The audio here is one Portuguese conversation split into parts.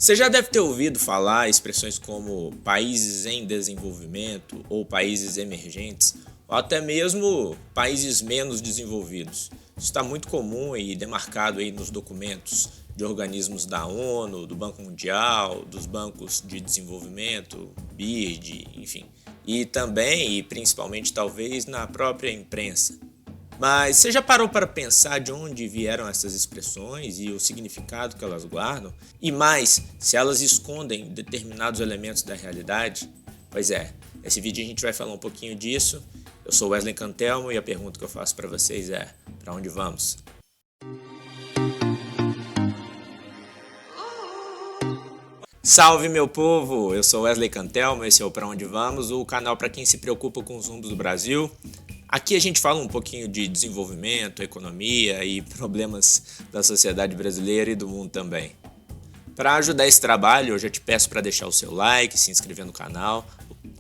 Você já deve ter ouvido falar expressões como países em desenvolvimento ou países emergentes, ou até mesmo países menos desenvolvidos. Isso está muito comum e demarcado aí nos documentos de organismos da ONU, do Banco Mundial, dos bancos de desenvolvimento, BID, enfim. E também, e principalmente talvez, na própria imprensa. Mas você já parou para pensar de onde vieram essas expressões e o significado que elas guardam? E mais, se elas escondem determinados elementos da realidade? Pois é, nesse vídeo a gente vai falar um pouquinho disso. Eu sou Wesley Cantelmo e a pergunta que eu faço para vocês é: para onde vamos? Salve meu povo, eu sou Wesley Cantelmo, esse é o Pra Onde Vamos, o canal para quem se preocupa com os rumos do Brasil. Aqui a gente fala um pouquinho de desenvolvimento, economia e problemas da sociedade brasileira e do mundo também. Para ajudar esse trabalho, eu já te peço para deixar o seu like, se inscrever no canal,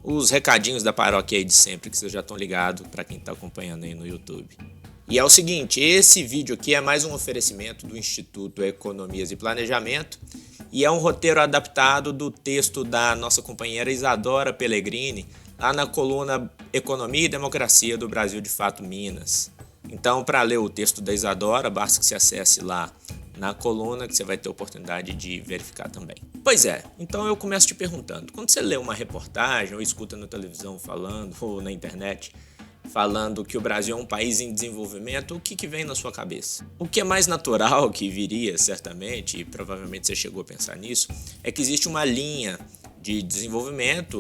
os recadinhos da paróquia aí de sempre que vocês já estão ligados para quem está acompanhando aí no YouTube. E é o seguinte, esse vídeo aqui é mais um oferecimento do Instituto Economias e Planejamento e é um roteiro adaptado do texto da nossa companheira Isadora Pellegrini, lá na coluna Economia e Democracia do Brasil de Fato Minas. Então, para ler o texto da Isadora, basta que você acesse lá na coluna que você vai ter a oportunidade de verificar também. Pois é, então eu começo te perguntando, quando você lê uma reportagem ou escuta na televisão falando, ou na internet, falando que o Brasil é um país em desenvolvimento, o que vem na sua cabeça? O que é mais natural que viria, certamente, e provavelmente você chegou a pensar nisso, é que existe uma linha de desenvolvimento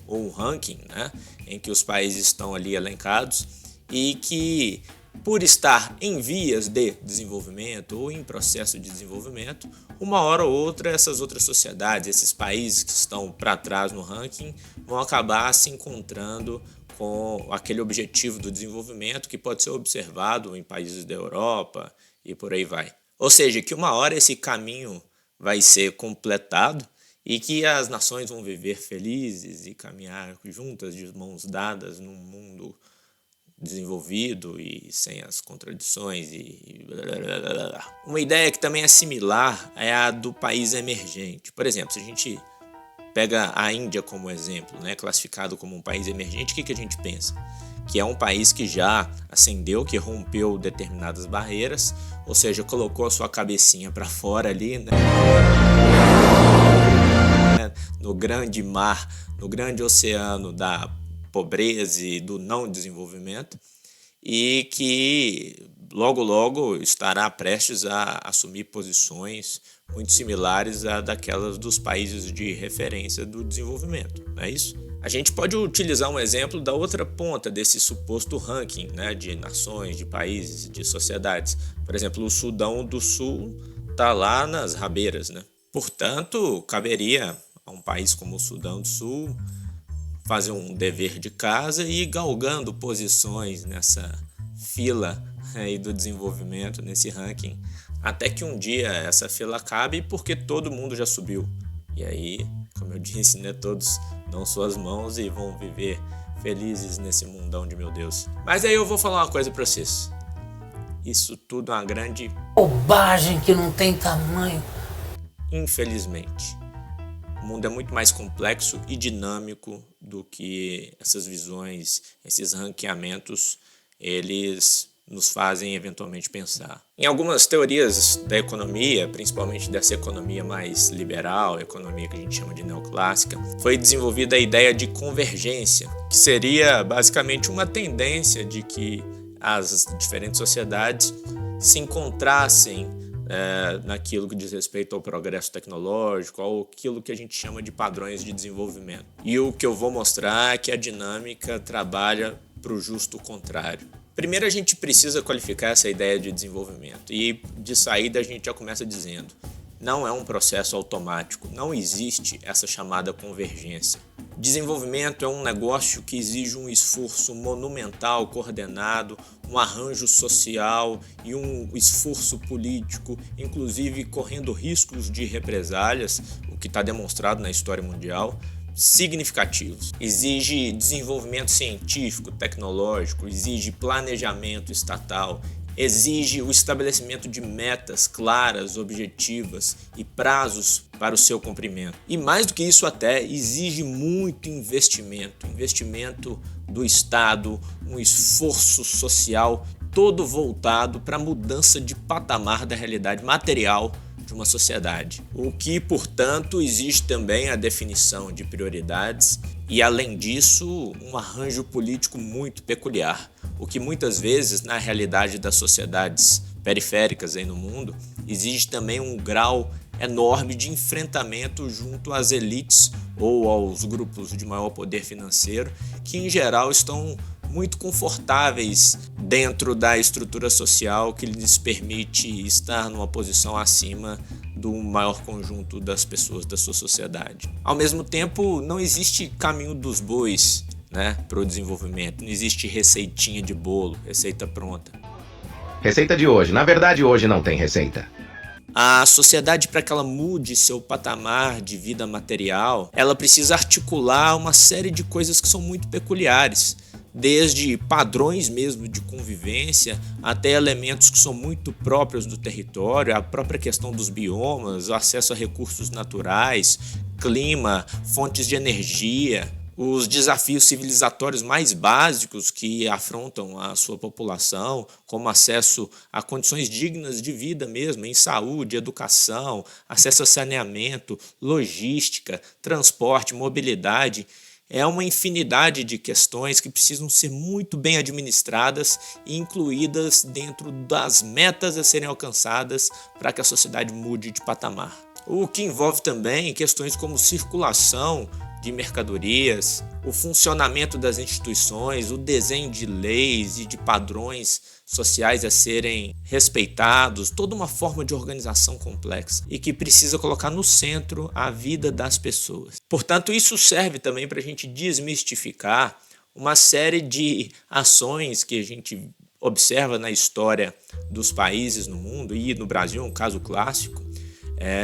ou um ranking, né, em que os países estão ali elencados e que, por estar em vias de desenvolvimento ou em processo de desenvolvimento, uma hora ou outra essas outras sociedades, esses países que estão para trás no ranking, vão acabar se encontrando com aquele objetivo do desenvolvimento que pode ser observado em países da Europa e por aí vai. Ou seja, que uma hora esse caminho vai ser completado e que as nações vão viver felizes e caminhar juntas de mãos dadas num mundo desenvolvido e sem as contradições e Uma ideia que também é similar é a do país emergente. Por exemplo, se a gente pega a Índia como exemplo, né, classificado como um país emergente, o que a gente pensa? Que é um país que já ascendeu, que rompeu determinadas barreiras, ou seja, colocou a sua cabecinha para fora ali, né, no grande mar, no grande oceano da pobreza e do não desenvolvimento, e que logo estará prestes a assumir posições muito similares a daquelas dos países de referência do desenvolvimento, não é isso? A gente pode utilizar um exemplo da outra ponta desse suposto ranking, né, de nações, de países, de sociedades. Por exemplo, o Sudão do Sul está lá nas rabeiras, né? Portanto, caberia a um país como o Sudão do Sul fazer um dever de casa e ir galgando posições nessa fila aí do desenvolvimento, nesse ranking, até que um dia essa fila acabe porque todo mundo já subiu. E aí, como eu disse, né, todos dão suas mãos e vão viver felizes nesse mundão de meu Deus. Mas aí eu vou falar uma coisa pra vocês. Isso tudo é uma grande bobagem que não tem tamanho. Infelizmente. O mundo é muito mais complexo e dinâmico do que essas visões, esses ranqueamentos, eles nos fazem eventualmente pensar. Em algumas teorias da economia, principalmente dessa economia mais liberal, economia que a gente chama de neoclássica, foi desenvolvida a ideia de convergência, que seria basicamente uma tendência de que as diferentes sociedades se encontrassem naquilo que diz respeito ao progresso tecnológico, ao aquilo que a gente chama de padrões de desenvolvimento. E o que eu vou mostrar é que a dinâmica trabalha para o justo contrário. Primeiro a gente precisa qualificar essa ideia de desenvolvimento e de saída a gente já começa dizendo: não é um processo automático, não existe essa chamada convergência. Desenvolvimento é um negócio que exige um esforço monumental, coordenado, um arranjo social e um esforço político, inclusive correndo riscos de represálias, o que está demonstrado na história mundial, significativos. Exige desenvolvimento científico, tecnológico, exige planejamento estatal, exige o estabelecimento de metas claras, objetivas e prazos para o seu cumprimento. E mais do que isso até, exige muito investimento do Estado, um esforço social todo voltado para a mudança de patamar da realidade material de uma sociedade. O que, portanto, exige também a definição de prioridades e, além disso, um arranjo político muito peculiar, o que muitas vezes, na realidade das sociedades periféricas aí no mundo, exige também um grau enorme de enfrentamento junto às elites ou aos grupos de maior poder financeiro, que em geral estão muito confortáveis dentro da estrutura social que lhes permite estar numa posição acima do maior conjunto das pessoas da sua sociedade. Ao mesmo tempo, não existe caminho dos bois, para o desenvolvimento. Não existe receitinha de bolo, receita pronta. Receita de hoje. Na verdade, hoje não tem receita. A sociedade, para que ela mude seu patamar de vida material, ela precisa articular uma série de coisas que são muito peculiares, desde padrões mesmo de convivência até elementos que são muito próprios do território, a própria questão dos biomas, o acesso a recursos naturais, clima, fontes de energia, os desafios civilizatórios mais básicos que afrontam a sua população, como acesso a condições dignas de vida mesmo, em saúde, educação, acesso a saneamento, logística, transporte, mobilidade. É uma infinidade de questões que precisam ser muito bem administradas e incluídas dentro das metas a serem alcançadas para que a sociedade mude de patamar. O que envolve também questões como circulação de mercadorias, o funcionamento das instituições, o desenho de leis e de padrões sociais a serem respeitados, toda uma forma de organização complexa e que precisa colocar no centro a vida das pessoas. Portanto, isso serve também para a gente desmistificar uma série de ações que a gente observa na história dos países no mundo, e no Brasil é um caso clássico,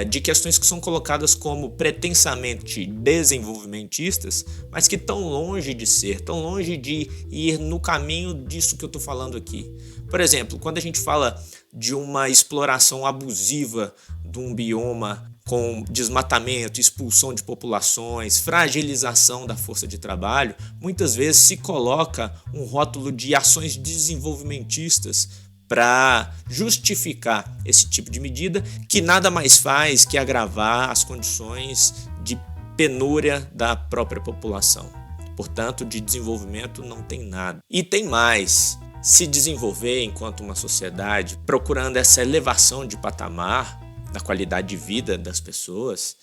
de questões que são colocadas como pretensamente desenvolvimentistas, mas que estão longe de ser, tão longe de ir no caminho disso que eu estou falando aqui. Por exemplo, quando a gente fala de uma exploração abusiva de um bioma com desmatamento, expulsão de populações, fragilização da força de trabalho, muitas vezes se coloca um rótulo de ações desenvolvimentistas para justificar esse tipo de medida, que nada mais faz que agravar as condições de penúria da própria população. Portanto, de desenvolvimento não tem nada. E tem mais. Se desenvolver enquanto uma sociedade, procurando essa elevação de patamar da qualidade de vida das pessoas,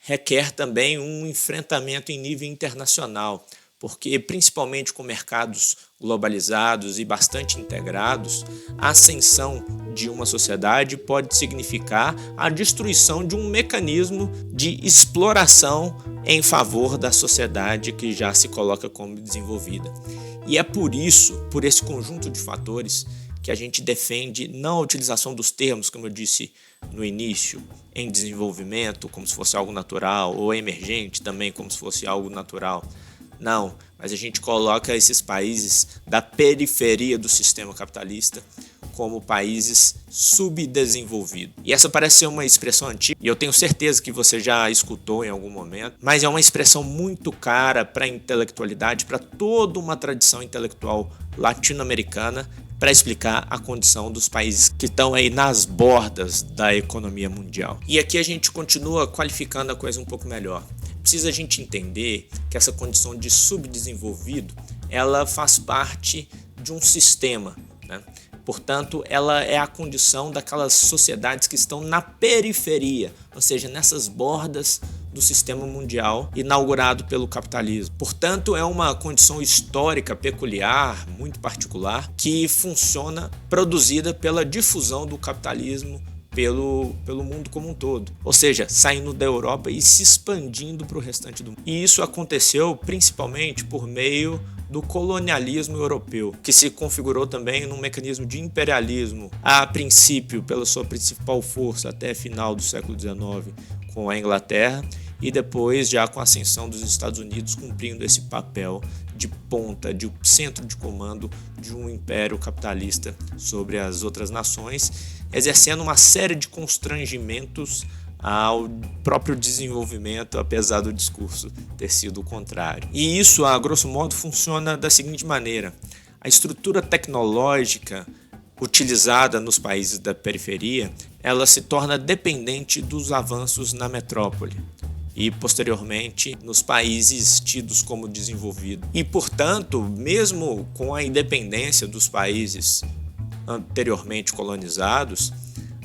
requer também um enfrentamento em nível internacional, porque principalmente com mercados globalizados e bastante integrados, a ascensão de uma sociedade pode significar a destruição de um mecanismo de exploração em favor da sociedade que já se coloca como desenvolvida. E é por isso, por esse conjunto de fatores, que a gente defende não a utilização dos termos, como eu disse no início, em desenvolvimento, como se fosse algo natural, ou emergente também, como se fosse algo natural. Não, mas a gente coloca esses países da periferia do sistema capitalista como países subdesenvolvidos. E essa parece ser uma expressão antiga, e eu tenho certeza que você já escutou em algum momento, mas é uma expressão muito cara para a intelectualidade, para toda uma tradição intelectual latino-americana, para explicar a condição dos países que estão aí nas bordas da economia mundial. E aqui a gente continua qualificando a coisa um pouco melhor. Precisa a gente entender que essa condição de subdesenvolvido, ela faz parte de um sistema, Portanto, ela é a condição daquelas sociedades que estão na periferia, ou seja, nessas bordas do sistema mundial inaugurado pelo capitalismo. Portanto, é uma condição histórica peculiar, muito particular, que funciona produzida pela difusão do capitalismo pelo mundo como um todo, ou seja, saindo da Europa e se expandindo para o restante do mundo. E isso aconteceu principalmente por meio do colonialismo europeu, que se configurou também num mecanismo de imperialismo, a princípio pela sua principal força até final do século XIX com a Inglaterra, e depois já com a ascensão dos Estados Unidos cumprindo esse papel de ponta, de centro de comando de um império capitalista sobre as outras nações, exercendo uma série de constrangimentos ao próprio desenvolvimento, apesar do discurso ter sido o contrário. E isso, a grosso modo, funciona da seguinte maneira: a estrutura tecnológica utilizada nos países da periferia, ela se torna dependente dos avanços na metrópole e, posteriormente, nos países tidos como desenvolvidos. E, portanto, mesmo com a independência dos países anteriormente colonizados,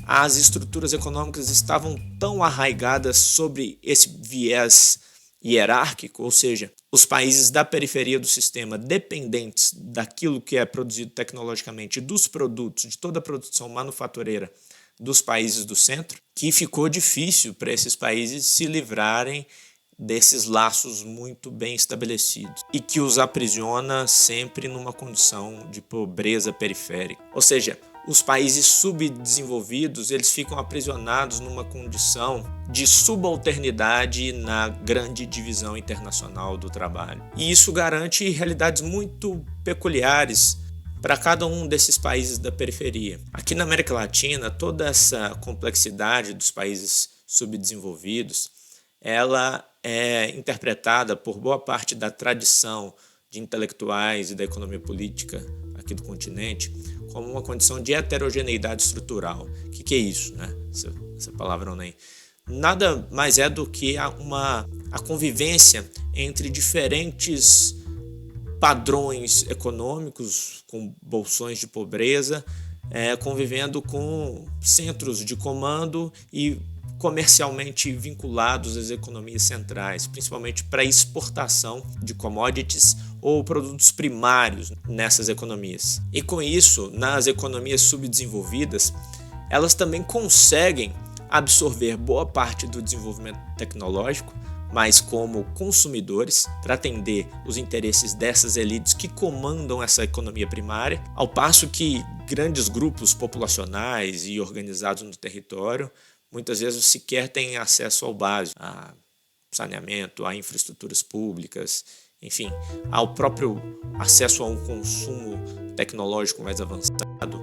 as estruturas econômicas estavam tão arraigadas sobre esse viés hierárquico, ou seja, os países da periferia do sistema dependentes daquilo que é produzido tecnologicamente, dos produtos, de toda a produção manufatureira dos países do centro, que ficou difícil para esses países se livrarem desses laços muito bem estabelecidos e que os aprisiona sempre numa condição de pobreza periférica. Ou seja, os países subdesenvolvidos, eles ficam aprisionados numa condição de subalternidade na grande divisão internacional do trabalho. E isso garante realidades muito peculiares para cada um desses países da periferia. Aqui na América Latina, toda essa complexidade dos países subdesenvolvidos, ela é interpretada por boa parte da tradição de intelectuais e da economia política aqui do continente como uma condição de heterogeneidade estrutural. O que é isso, né? Essa palavra nem nada mais é do que a convivência entre diferentes padrões econômicos, com bolsões de pobreza, convivendo com centros de comando e comercialmente vinculados às economias centrais, principalmente para exportação de commodities ou produtos primários nessas economias. E com isso, nas economias subdesenvolvidas, elas também conseguem absorver boa parte do desenvolvimento tecnológico, mas como consumidores, para atender os interesses dessas elites que comandam essa economia primária, ao passo que grandes grupos populacionais e organizados no território muitas vezes sequer têm acesso ao básico, a saneamento, a infraestruturas públicas, enfim, ao próprio acesso a um consumo tecnológico mais avançado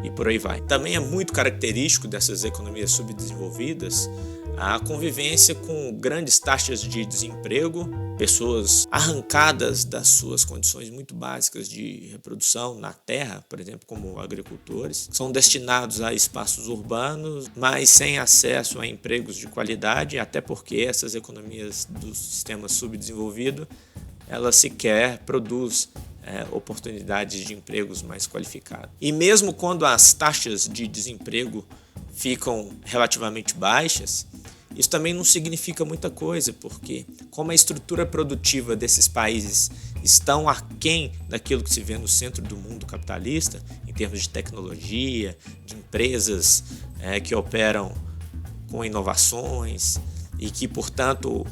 e por aí vai. Também é muito característico dessas economias subdesenvolvidas a convivência com grandes taxas de desemprego, pessoas arrancadas das suas condições muito básicas de reprodução na terra, por exemplo, como agricultores, são destinados a espaços urbanos, mas sem acesso a empregos de qualidade, até porque essas economias do sistema subdesenvolvido, ela sequer produz oportunidades de empregos mais qualificados. E mesmo quando as taxas de desemprego ficam relativamente baixas, isso também não significa muita coisa, porque como a estrutura produtiva desses países estão aquém daquilo que se vê no centro do mundo capitalista, em termos de tecnologia, de empresas que operam com inovações e que, portanto,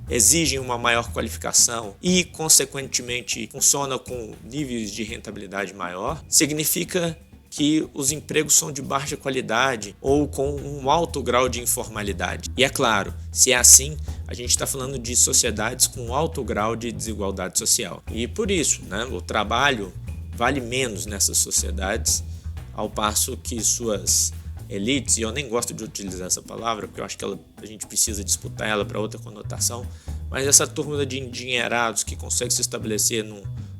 exigem uma maior qualificação e, consequentemente, funcionam com níveis de rentabilidade maior, significa que os empregos são de baixa qualidade ou com um alto grau de informalidade. E é claro, se é assim, a gente está falando de sociedades com alto grau de desigualdade social. E por isso, o trabalho vale menos nessas sociedades, ao passo que suas elites, e eu nem gosto de utilizar essa palavra, porque eu acho que a gente precisa disputar ela para outra conotação, mas essa turma de endinheirados que consegue se estabelecer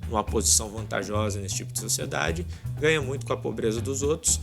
numa posição vantajosa nesse tipo de sociedade, ganha muito com a pobreza dos outros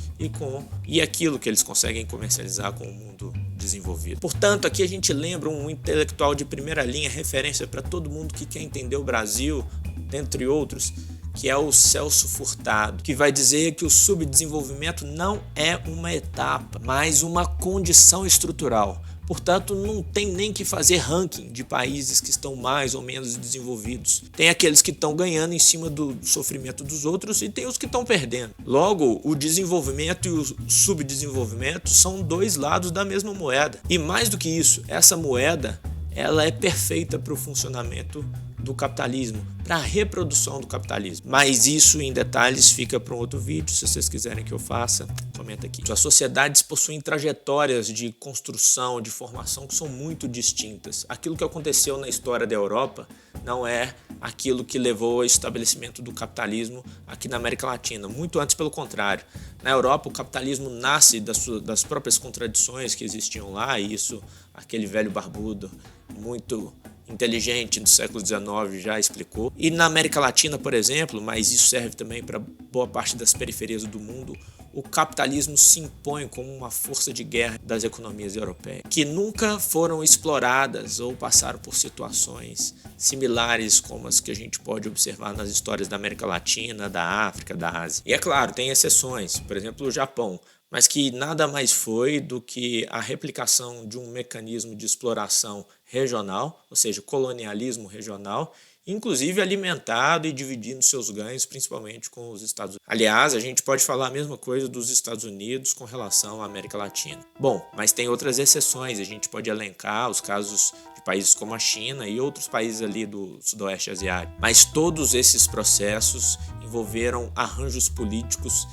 e aquilo que eles conseguem comercializar com o mundo desenvolvido. Portanto, aqui a gente lembra um intelectual de primeira linha, referência para todo mundo que quer entender o Brasil, dentre outros, que é o Celso Furtado, que vai dizer que o subdesenvolvimento não é uma etapa, mas uma condição estrutural. Portanto, não tem nem que fazer ranking de países que estão mais ou menos desenvolvidos. Tem aqueles que estão ganhando em cima do sofrimento dos outros e tem os que estão perdendo. Logo, o desenvolvimento e o subdesenvolvimento são dois lados da mesma moeda. E mais do que isso, essa moeda ela é perfeita para o funcionamento do capitalismo, para a reprodução do capitalismo. Mas isso em detalhes fica para um outro vídeo, se vocês quiserem que eu faça, comenta aqui. As sociedades possuem trajetórias de construção, de formação que são muito distintas. Aquilo que aconteceu na história da Europa não é aquilo que levou ao estabelecimento do capitalismo aqui na América Latina, muito antes pelo contrário. Na Europa o capitalismo nasce das próprias contradições que existiam lá, e isso aquele velho barbudo muito inteligente do século XIX já explicou. E na América Latina, por exemplo, mas isso serve também para boa parte das periferias do mundo, o capitalismo se impõe como uma força de guerra das economias europeias, que nunca foram exploradas ou passaram por situações similares como as que a gente pode observar nas histórias da América Latina, da África, da Ásia. E é claro, tem exceções, por exemplo, o Japão, mas que nada mais foi do que a replicação de um mecanismo de exploração regional, ou seja, colonialismo regional, inclusive alimentado e dividindo seus ganhos, principalmente com os Estados Unidos. Aliás, a gente pode falar a mesma coisa dos Estados Unidos com relação à América Latina. Bom, mas tem outras exceções, a gente pode elencar os casos de países como a China e outros países ali do Sudoeste Asiático. Mas todos esses processos envolveram arranjos políticos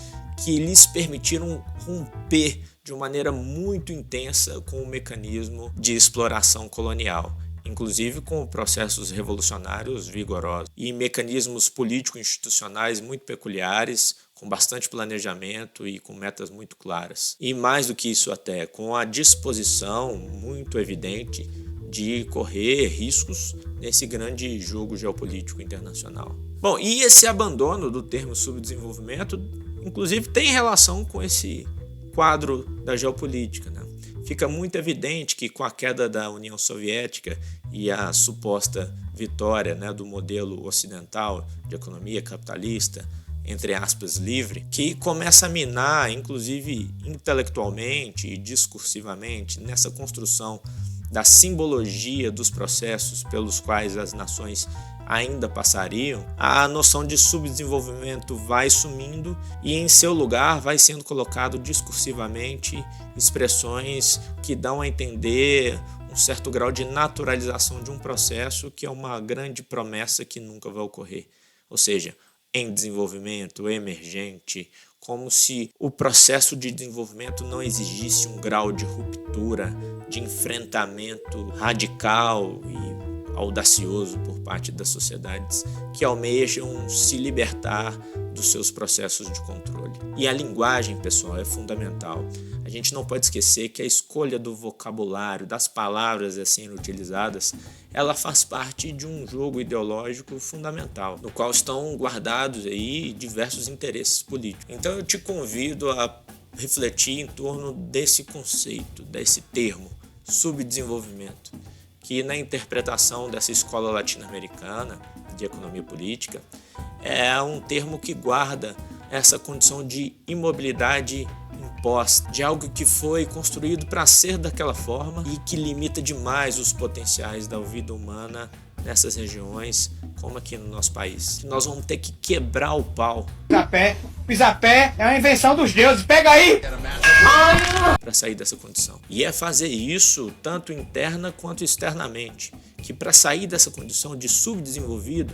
que lhes permitiram romper de uma maneira muito intensa com o mecanismo de exploração colonial, inclusive com processos revolucionários vigorosos e mecanismos político-institucionais muito peculiares, com bastante planejamento e com metas muito claras. E mais do que isso até, com a disposição muito evidente de correr riscos nesse grande jogo geopolítico internacional. Bom, e esse abandono do termo subdesenvolvimento, inclusive, tem relação com esse quadro da geopolítica, né? Fica muito evidente que com a queda da União Soviética e a suposta vitória, né, do modelo ocidental de economia capitalista, entre aspas, livre, que começa a minar, inclusive intelectualmente e discursivamente, nessa construção da simbologia dos processos pelos quais as nações ainda passariam, a noção de subdesenvolvimento vai sumindo e em seu lugar vai sendo colocado discursivamente expressões que dão a entender um certo grau de naturalização de um processo que é uma grande promessa que nunca vai ocorrer. Ou seja, em desenvolvimento, emergente, como se o processo de desenvolvimento não exigisse um grau de ruptura, de enfrentamento radical e audacioso por parte das sociedades que almejam se libertar dos seus processos de controle. E a linguagem, pessoal, é fundamental. A gente não pode esquecer que a escolha do vocabulário, das palavras a serem utilizadas, ela faz parte de um jogo ideológico fundamental, no qual estão guardados aí diversos interesses políticos. Então eu te convido a refletir em torno desse conceito, desse termo, subdesenvolvimento, que na interpretação dessa escola latino-americana de economia política é um termo que guarda essa condição de imobilidade imposta, de algo que foi construído para ser daquela forma e que limita demais os potenciais da vida humana nessas regiões, como aqui no nosso país. Nós vamos ter que quebrar o pau. Pisapé é uma invenção dos deuses, pega aí! Para sair dessa condição. E é fazer isso tanto interna quanto externamente, que para sair dessa condição de subdesenvolvido,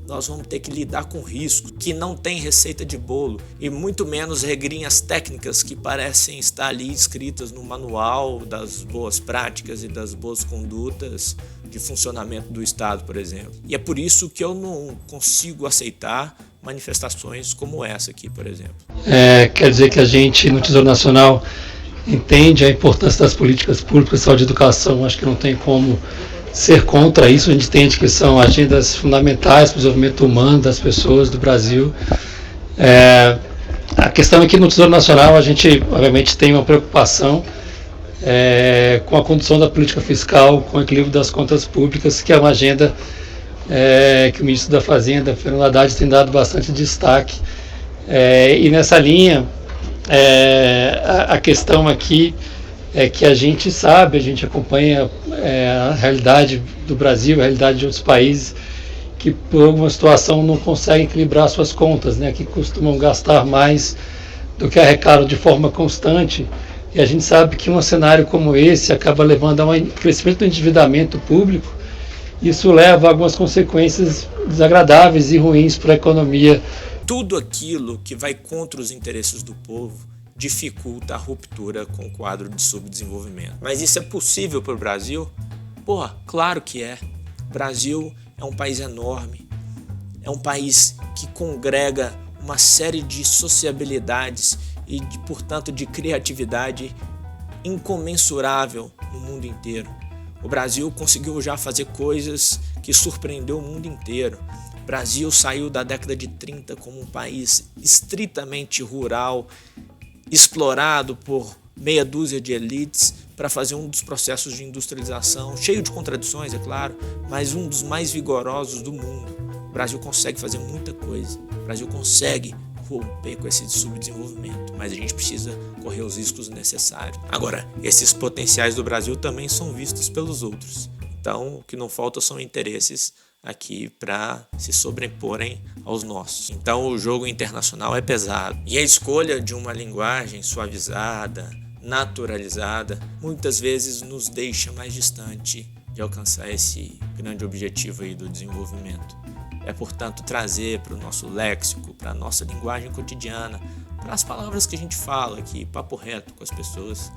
nós vamos ter que lidar com riscos que não tem receita de bolo e muito menos regrinhas técnicas que parecem estar ali escritas no manual das boas práticas e das boas condutas de funcionamento do Estado, por exemplo. E é por isso que eu não consigo aceitar manifestações como essa aqui, por exemplo. Quer dizer que a gente, no Tesouro Nacional, entende a importância das políticas públicas de saúde e educação. Acho que não tem como ser contra isso. A gente entende que são agendas fundamentais para o desenvolvimento humano das pessoas do Brasil. A questão é que no Tesouro Nacional a gente, obviamente, tem uma preocupação com a condução da política fiscal, com o equilíbrio das contas públicas, que é uma agenda que o ministro da Fazenda, Fernando Haddad, tem dado bastante destaque. E nessa linha, a questão aqui é que a gente sabe, a gente acompanha a realidade do Brasil, a realidade de outros países que por alguma situação não conseguem equilibrar suas contas, né, que costumam gastar mais do que arrecadam de forma constante, e a gente sabe que um cenário como esse acaba levando a um crescimento do endividamento público isso leva a algumas consequências desagradáveis e ruins para a economia. Tudo aquilo que vai contra os interesses do povo dificulta a ruptura com o quadro de subdesenvolvimento. Mas isso é possível para o Brasil? Porra, claro que é. O Brasil é um país enorme, é um país que congrega uma série de sociabilidades e, portanto, de criatividade incomensurável no mundo inteiro. O Brasil conseguiu já fazer coisas que surpreendeu o mundo inteiro. O Brasil saiu da década de 30 como um país estritamente rural, explorado por meia dúzia de elites para fazer um dos processos de industrialização, cheio de contradições, é claro, mas um dos mais vigorosos do mundo. O Brasil consegue fazer muita coisa. O Brasil consegue romper com esse subdesenvolvimento, mas a gente precisa correr os riscos necessários. Agora, esses potenciais do Brasil também são vistos pelos outros. Então, o que não falta são interesses aqui para se sobreporem aos nossos. Então, o jogo internacional é pesado. E a escolha de uma linguagem suavizada, naturalizada, muitas vezes nos deixa mais distante de alcançar esse grande objetivo aí do desenvolvimento. É, portanto, trazer para o nosso léxico, para a nossa linguagem cotidiana, para as palavras que a gente fala aqui, papo reto com as pessoas,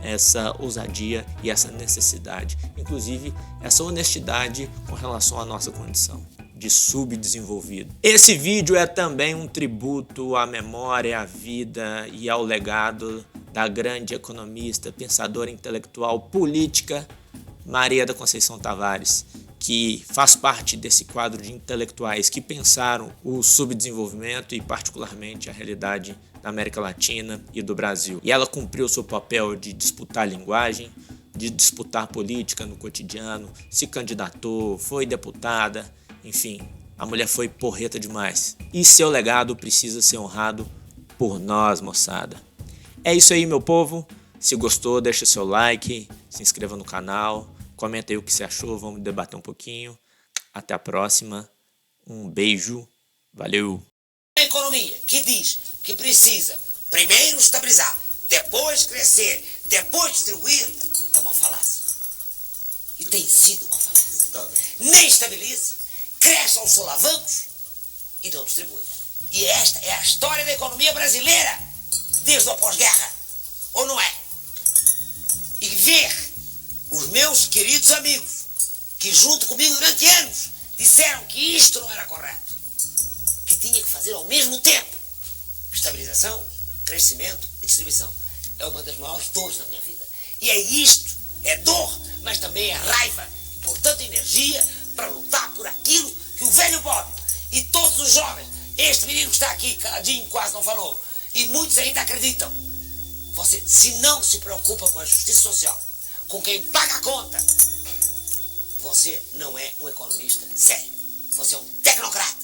essa ousadia e essa necessidade, inclusive essa honestidade com relação à nossa condição de subdesenvolvido. Esse vídeo é também um tributo à memória, à vida e ao legado da grande economista, pensadora intelectual, política, Maria da Conceição Tavares, que faz parte desse quadro de intelectuais que pensaram o subdesenvolvimento e particularmente a realidade da América Latina e do Brasil. E ela cumpriu seu papel de disputar linguagem, de disputar política no cotidiano, se candidatou, foi deputada, enfim, a mulher foi porreta demais. E seu legado precisa ser honrado por nós, moçada. É isso aí, meu povo. Se gostou, deixa seu like, se inscreva no canal, comenta aí o que você achou, vamos debater um pouquinho. Até a próxima. Um beijo. Valeu. A economia que diz que precisa primeiro estabilizar, depois crescer, depois distribuir, é uma falácia. E tem sido uma falácia. Nem estabiliza, cresce aos solavancos e não distribui. E esta é a história da economia brasileira desde o pós-guerra. Ou não é? E ver os meus queridos amigos, que junto comigo durante anos disseram que isto não era correto, que tinha que fazer ao mesmo tempo estabilização, crescimento e distribuição. É uma das maiores dores da minha vida. E é isto, é dor, mas também é raiva e, portanto, energia para lutar por aquilo que o velho Bob e todos os jovens, este menino que está aqui, caladinho, quase não falou, e muitos ainda acreditam. Você, se não se preocupa com a justiça social, com quem paga a conta, você não é um economista sério. Você é um tecnocrata.